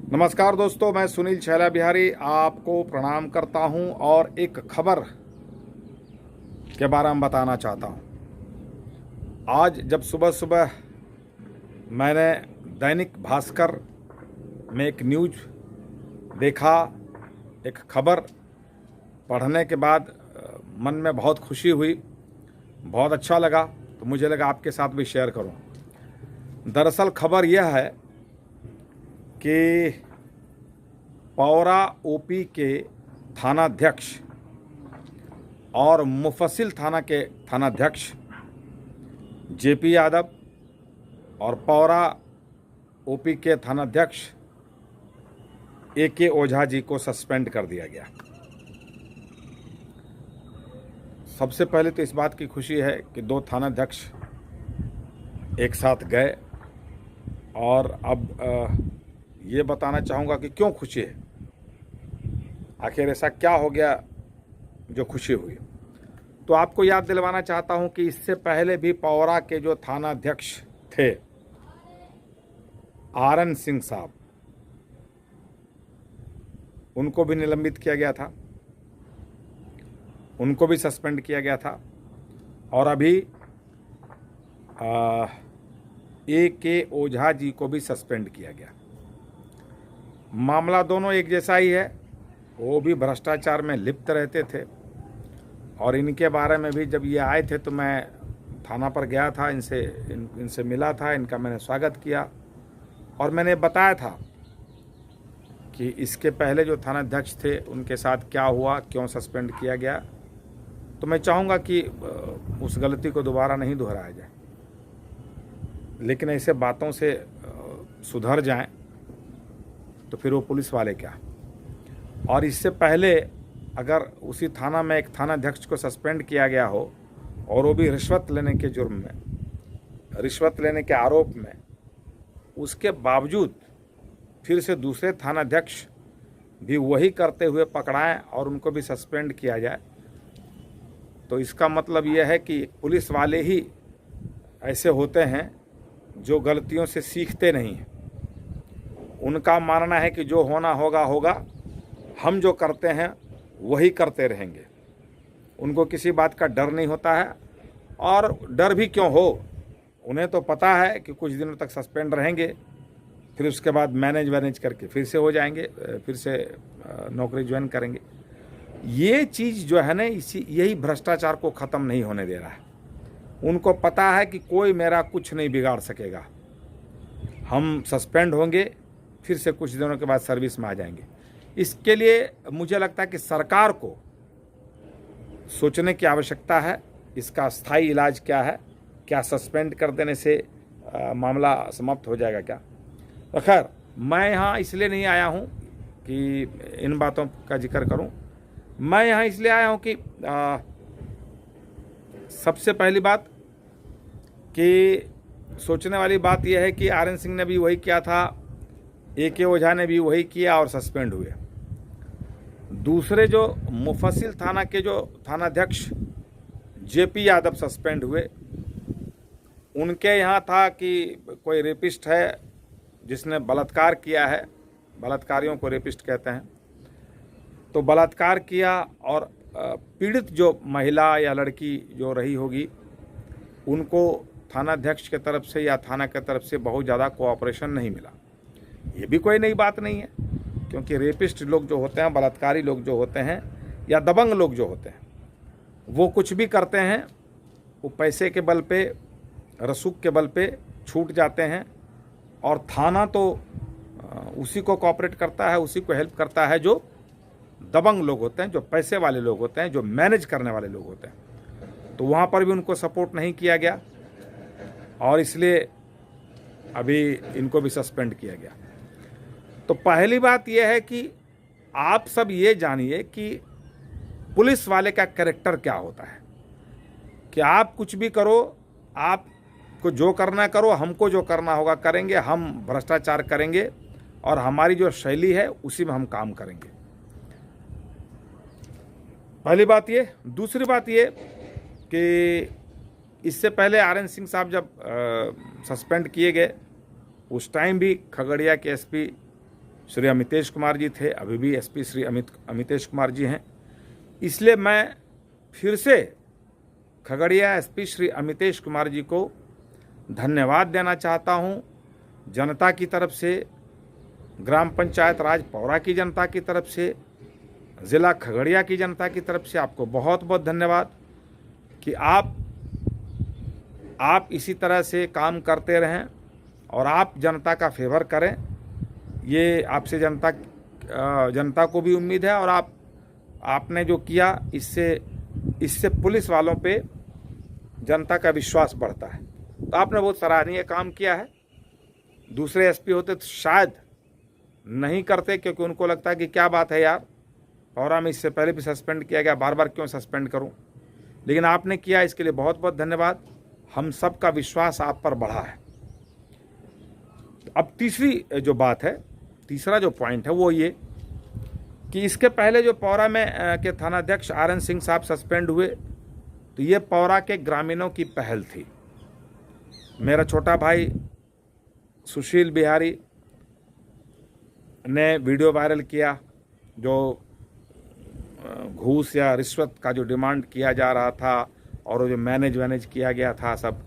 नमस्कार दोस्तों, मैं सुनील छैला बिहारी आपको प्रणाम करता हूं और एक खबर के बारे में बताना चाहता हूं। आज जब सुबह सुबह मैंने दैनिक भास्कर में एक न्यूज़ देखा, एक खबर पढ़ने के बाद मन में बहुत खुशी हुई, बहुत अच्छा लगा, तो मुझे लगा आपके साथ भी शेयर करूं। दरअसल खबर यह है कि पौरा ओपी के थानाध्यक्ष और मुफस्सिल थाना के थानाध्यक्ष जेपी यादव और पौरा ओपी के थानाध्यक्ष AK ओझा जी को सस्पेंड कर दिया गया। सबसे पहले तो इस बात की खुशी है कि दो थानाध्यक्ष एक साथ गए, और अब ये बताना चाहूँगा कि क्यों खुशी है, आखिर ऐसा क्या हो गया जो खुशी हुई। तो आपको याद दिलवाना चाहता हूं कि इससे पहले भी पौरा के जो थानाध्यक्ष थे RN सिंह साहब, उनको भी निलंबित किया गया था, उनको भी सस्पेंड किया गया था, और अभी AK ओझा जी को भी सस्पेंड किया गया। मामला दोनों एक जैसा ही है, वो भी भ्रष्टाचार में लिप्त रहते थे, और इनके बारे में भी जब ये आए थे तो मैं थाना पर गया था, इनसे मिला था, इनका मैंने स्वागत किया, और मैंने बताया था कि इसके पहले जो थानाध्यक्ष थे उनके साथ क्या हुआ, क्यों सस्पेंड किया गया। तो मैं चाहूँगा कि उस गलती को दोबारा नहीं दोहराया जाए, लेकिन ऐसे बातों से सुधर जाएं तो फिर वो पुलिस वाले क्या। और इससे पहले अगर उसी थाना में एक थानाध्यक्ष को सस्पेंड किया गया हो, और वो भी रिश्वत लेने के जुर्म में, रिश्वत लेने के आरोप में, उसके बावजूद फिर से दूसरे थानाध्यक्ष भी वही करते हुए पकड़ाएं और उनको भी सस्पेंड किया जाए, तो इसका मतलब यह है कि पुलिस वाले ही ऐसे होते हैं जो गलतियों से सीखते नहीं हैं। उनका मानना है कि जो होना होगा होगा, हम जो करते हैं वही करते रहेंगे। उनको किसी बात का डर नहीं होता है, और डर भी क्यों हो, उन्हें तो पता है कि कुछ दिनों तक सस्पेंड रहेंगे, फिर उसके बाद मैनेज करके फिर से हो जाएंगे, फिर से नौकरी ज्वाइन करेंगे। ये चीज़ जो है ना, यही भ्रष्टाचार को ख़त्म नहीं होने दे रहा है। उनको पता है कि कोई मेरा कुछ नहीं बिगाड़ सकेगा, हम सस्पेंड होंगे, फिर से कुछ दिनों के बाद सर्विस में आ जाएंगे। इसके लिए मुझे लगता है कि सरकार को सोचने की आवश्यकता है, इसका स्थायी इलाज क्या है, क्या सस्पेंड कर देने से मामला समाप्त हो जाएगा क्या। तो खैर, मैं यहाँ इसलिए नहीं आया हूँ कि इन बातों का जिक्र करूँ, मैं यहाँ इसलिए आया हूँ कि सबसे पहली बात कि सोचने वाली बात यह है कि RN सिंह ने भी वही किया था, AK ओझा ने भी वही किया और सस्पेंड हुए। दूसरे जो मुफस्सिल थाना के जो थानाध्यक्ष JP यादव सस्पेंड हुए, उनके यहाँ था कि कोई रेपिस्ट है जिसने बलात्कार किया है, बलात्कारियों को रेपिस्ट कहते हैं, तो बलात्कार किया, और पीड़ित जो महिला या लड़की जो रही होगी, उनको थानाध्यक्ष के तरफ से या थाना के तरफ से बहुत ज़्यादा कोऑपरेशन नहीं मिला। ये भी कोई नई बात नहीं है, क्योंकि रेपिस्ट लोग जो होते हैं, बलात्कारी लोग जो होते हैं, या दबंग लोग जो होते हैं, वो कुछ भी करते हैं, वो पैसे के बल पे, रसूख के बल पे छूट जाते हैं, और थाना तो उसी को कोऑपरेट करता है, उसी को हेल्प करता है जो दबंग लोग होते हैं, जो पैसे वाले लोग होते हैं, जो मैनेज करने वाले लोग होते हैं। तो वहाँ पर भी उनको सपोर्ट नहीं किया गया, और इसलिए अभी इनको भी सस्पेंड किया गया। तो पहली बात यह है कि आप सब ये जानिए कि पुलिस वाले का कैरेक्टर क्या होता है, कि आप कुछ भी करो, आपको जो करना करो, हमको जो करना होगा करेंगे, हम भ्रष्टाचार करेंगे, और हमारी जो शैली है उसी में हम काम करेंगे। पहली बात ये। दूसरी बात ये कि इससे पहले RN सिंह साहब जब सस्पेंड किए गए, उस टाइम भी खगड़िया के SP श्री अमितेश कुमार जी थे, अभी भी एसपी श्री अमितेश कुमार जी हैं। इसलिए मैं फिर से खगड़िया एसपी श्री अमितेश कुमार जी को धन्यवाद देना चाहता हूं, जनता की तरफ से, ग्राम पंचायत राज पौरा की जनता की तरफ से, ज़िला खगड़िया की जनता की तरफ से आपको बहुत बहुत धन्यवाद कि आप इसी तरह से काम करते रहें और आप जनता का फेवर करें। ये आपसे जनता को भी उम्मीद है और आपने जो किया इससे पुलिस वालों पे जनता का विश्वास बढ़ता है। तो आपने बहुत सराहनीय काम किया है। दूसरे एसपी होते तो शायद नहीं करते, क्योंकि उनको लगता है कि क्या बात है यार, पौरा में इससे पहले भी सस्पेंड किया गया, बार बार क्यों सस्पेंड करूं। लेकिन आपने किया, इसके लिए बहुत बहुत धन्यवाद। हम सब का विश्वास आप पर बढ़ा है। अब तीसरी जो बात है, तीसरा जो पॉइंट है वो ये कि इसके पहले जो पौरा में के थानाध्यक्ष RN सिंह साहब सस्पेंड हुए, तो ये पौरा के ग्रामीणों की पहल थी। मेरा छोटा भाई सुशील बिहारी ने वीडियो वायरल किया, जो घूस या रिश्वत का जो डिमांड किया जा रहा था और वो जो मैनेज किया गया था सब,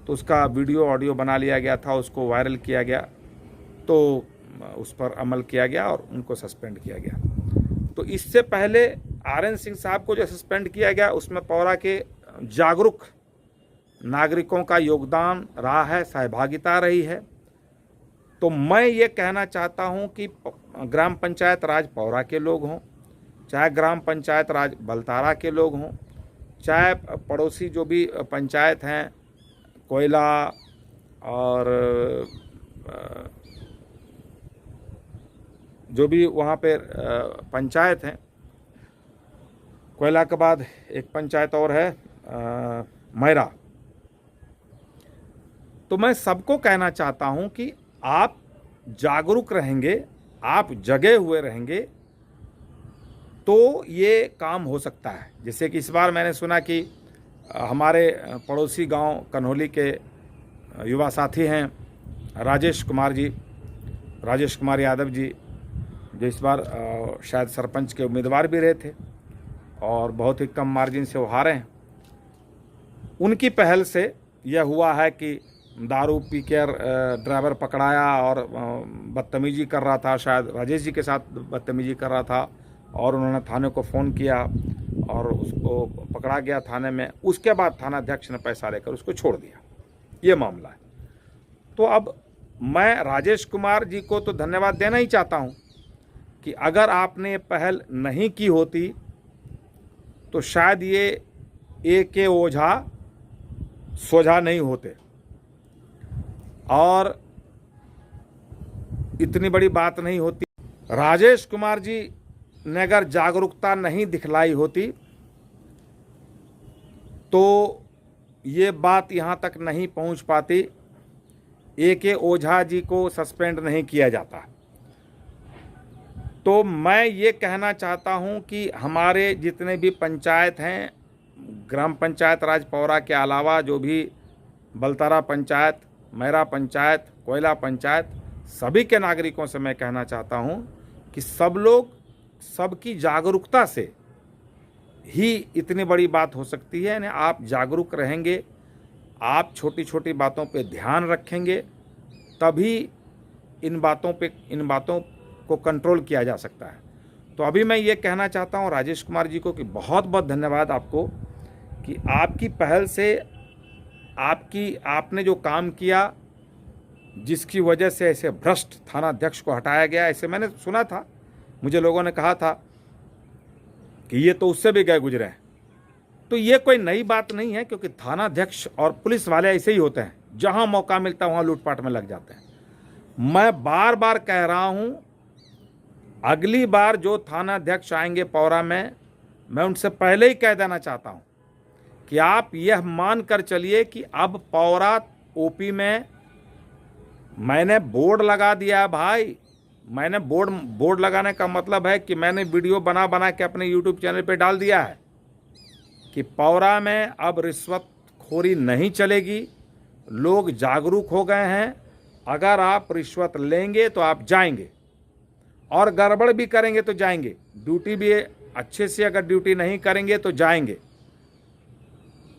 तो उसका वीडियो ऑडियो बना लिया गया था, उसको वायरल किया गया, तो उस पर अमल किया गया और उनको सस्पेंड किया गया। तो इससे पहले RN सिंह साहब को जो सस्पेंड किया गया, उसमें पौरा के जागरूक नागरिकों का योगदान रहा है, सहभागिता रही है। तो मैं ये कहना चाहता हूँ कि ग्राम पंचायत राज पौरा के लोग हों, चाहे ग्राम पंचायत राज बलतारा के लोग हों, चाहे पड़ोसी जो भी पंचायत हैं, कोयला और जो भी वहाँ पे पंचायत हैं, कोयला के बाद एक पंचायत और है मैरा। तो मैं सबको कहना चाहता हूँ कि आप जागरूक रहेंगे, आप जगे हुए रहेंगे, तो ये काम हो सकता है। जैसे कि इस बार मैंने सुना कि हमारे पड़ोसी गांव कन्होली के युवा साथी हैं राजेश कुमार यादव जी, जो इस बार शायद सरपंच के उम्मीदवार भी रहे थे और बहुत ही कम मार्जिन से वो हारे हैं। उनकी पहल से यह हुआ है कि दारू पी कर ड्राइवर पकड़ाया और बदतमीजी कर रहा था, शायद राजेश जी के साथ बदतमीजी कर रहा था, और उन्होंने थाने को फ़ोन किया और उसको पकड़ा गया थाने में। उसके बाद थानाध्यक्ष ने पैसा लेकर उसको छोड़ दिया। ये मामला है। तो अब मैं राजेश कुमार जी को तो धन्यवाद देना ही चाहता हूँ कि अगर आपने ये पहल नहीं की होती तो शायद ये AK ओझा सोझा नहीं होते और इतनी बड़ी बात नहीं होती। राजेश कुमार जी ने अगर जागरूकता नहीं दिखलाई होती तो ये बात यहाँ तक नहीं पहुँच पाती, AK ओझा जी को सस्पेंड नहीं किया जाता। तो मैं ये कहना चाहता हूँ कि हमारे जितने भी पंचायत हैं, ग्राम पंचायत राज पौरा के अलावा जो भी बलतारा पंचायत, मैरा पंचायत, कोयला पंचायत, सभी के नागरिकों से मैं कहना चाहता हूँ कि सब लोग, सबकी जागरूकता से ही इतनी बड़ी बात हो सकती है। यानी आप जागरूक रहेंगे, आप छोटी छोटी बातों पे ध्यान रखेंगे, तभी इन बातों को कंट्रोल किया जा सकता है। तो अभी मैं ये कहना चाहता हूँ राजेश कुमार जी को कि बहुत बहुत धन्यवाद आपको कि आपकी पहल से आपने जो काम किया, जिसकी वजह से ऐसे भ्रष्ट थानाध्यक्ष को हटाया गया। ऐसे मैंने सुना था, मुझे लोगों ने कहा था कि ये तो उससे भी गए गुजरे हैं। तो ये कोई नई बात नहीं है, क्योंकि थानाध्यक्ष और पुलिस वाले ऐसे ही होते हैं, जहां मौका मिलता है वहां लूटपाट में लग जाते हैं। मैं बार बार कह रहा हूं, अगली बार जो थानाध्यक्ष आएंगे पौरा में, मैं उनसे पहले ही कह देना चाहता हूं कि आप यह मान कर चलिए कि अब पौरा OP में मैंने बोर्ड लगा दिया है भाई। मैंने बोर्ड लगाने का मतलब है कि मैंने वीडियो बना के अपने YouTube चैनल पे डाल दिया है कि पौरा में अब रिश्वतखोरी नहीं चलेगी। लोग जागरूक हो गए हैं, अगर आप रिश्वत लेंगे तो आप जाएंगे। और गड़बड़ भी करेंगे तो जाएंगे, ड्यूटी भी अच्छे से अगर ड्यूटी नहीं करेंगे तो जाएंगे।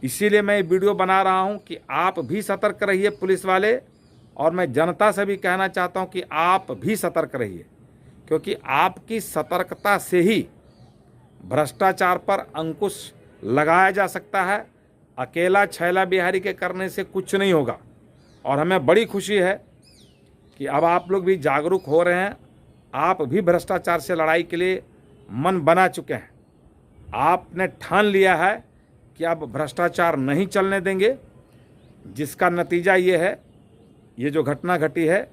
इसीलिए मैं वीडियो बना रहा हूं कि आप भी सतर्क रहिए पुलिस वाले, और मैं जनता से भी कहना चाहता हूं कि आप भी सतर्क रहिए, क्योंकि आपकी सतर्कता से ही भ्रष्टाचार पर अंकुश लगाया जा सकता है। अकेला छैला बिहारी के करने से कुछ नहीं होगा। और हमें बड़ी खुशी है कि अब आप लोग भी जागरूक हो रहे हैं, आप भी भ्रष्टाचार से लड़ाई के लिए मन बना चुके हैं। आपने ठान लिया है कि अब भ्रष्टाचार नहीं चलने देंगे, जिसका नतीजा ये है, ये जो घटना घटी है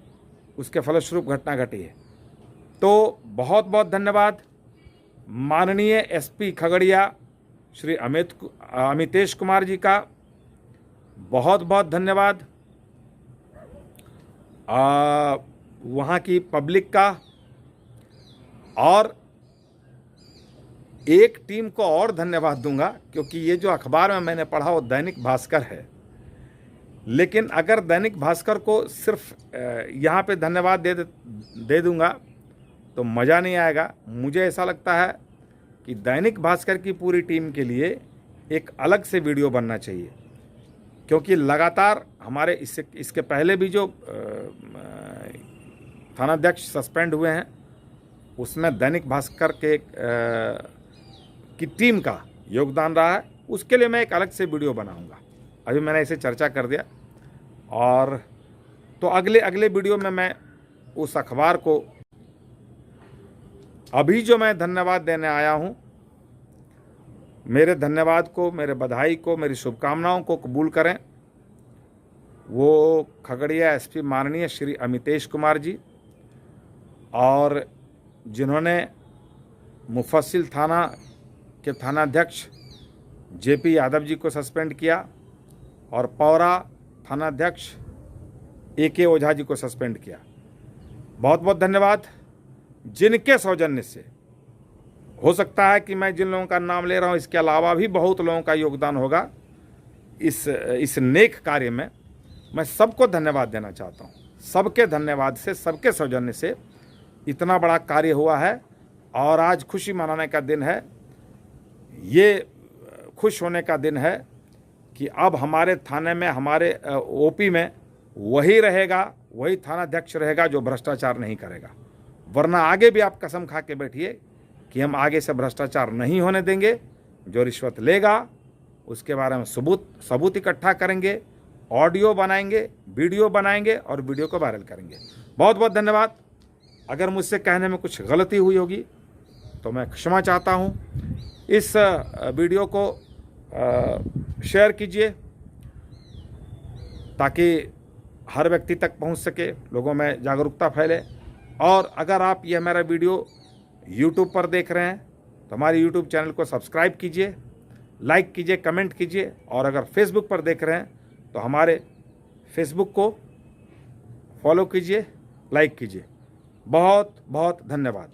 उसके फलस्वरूप घटना घटी है। तो बहुत बहुत धन्यवाद माननीय एसपी खगड़िया श्री अमितेश कुमार जी का, बहुत बहुत धन्यवाद वहाँ की पब्लिक का, और एक टीम को और धन्यवाद दूंगा, क्योंकि ये जो अखबार में मैंने पढ़ा वो दैनिक भास्कर है, लेकिन अगर दैनिक भास्कर को सिर्फ यहाँ पे धन्यवाद दे दूंगा तो मज़ा नहीं आएगा। मुझे ऐसा लगता है कि दैनिक भास्कर की पूरी टीम के लिए एक अलग से वीडियो बनना चाहिए, क्योंकि लगातार हमारे इसके पहले भी जो थानाध्यक्ष सस्पेंड हुए हैं उसमें दैनिक भास्कर के की टीम का योगदान रहा है। उसके लिए मैं एक अलग से वीडियो बनाऊंगा। अभी मैंने इसे चर्चा कर दिया, और तो अगले वीडियो में मैं उस अखबार को, अभी जो मैं धन्यवाद देने आया हूँ, मेरे धन्यवाद को, मेरे बधाई को, मेरी शुभकामनाओं को कबूल करें। वो खगड़िया एसपी माननीय श्री अमितेश कुमार जी, और जिन्होंने मुफस्सिल थाना के थानाध्यक्ष जेपी यादव जी को सस्पेंड किया, और पौरा थानाध्यक्ष एके ओझा जी को सस्पेंड किया। बहुत बहुत धन्यवाद। जिनके सौजन्य से, हो सकता है कि मैं जिन लोगों का नाम ले रहा हूं इसके अलावा भी बहुत लोगों का योगदान होगा इस नेक कार्य में, मैं सबको धन्यवाद देना चाहता हूं। सबके धन्यवाद से, सबके सौजन्य से इतना बड़ा कार्य हुआ है, और आज खुशी मनाने का दिन है। ये खुश होने का दिन है कि अब हमारे थाने में, हमारे ओपी में वही रहेगा, वही थानाध्यक्ष रहेगा जो भ्रष्टाचार नहीं करेगा। वरना आगे भी आप कसम खा के बैठिए कि हम आगे से भ्रष्टाचार नहीं होने देंगे। जो रिश्वत लेगा उसके बारे में सबूत इकट्ठा करेंगे, ऑडियो बनाएंगे, वीडियो बनाएंगे और वीडियो को वायरल करेंगे। बहुत बहुत धन्यवाद। अगर मुझसे कहने में कुछ गलती हुई होगी तो मैं क्षमा चाहता हूँ। इस वीडियो को शेयर कीजिए ताकि हर व्यक्ति तक पहुँच सके, लोगों में जागरूकता फैले। और अगर आप यह मेरा वीडियो YouTube पर देख रहे हैं तो हमारे YouTube चैनल को सब्सक्राइब कीजिए, लाइक कीजिए, कमेंट कीजिए, और अगर Facebook पर देख रहे हैं तो हमारे Facebook को फॉलो कीजिए, लाइक कीजिए। बहुत बहुत धन्यवाद।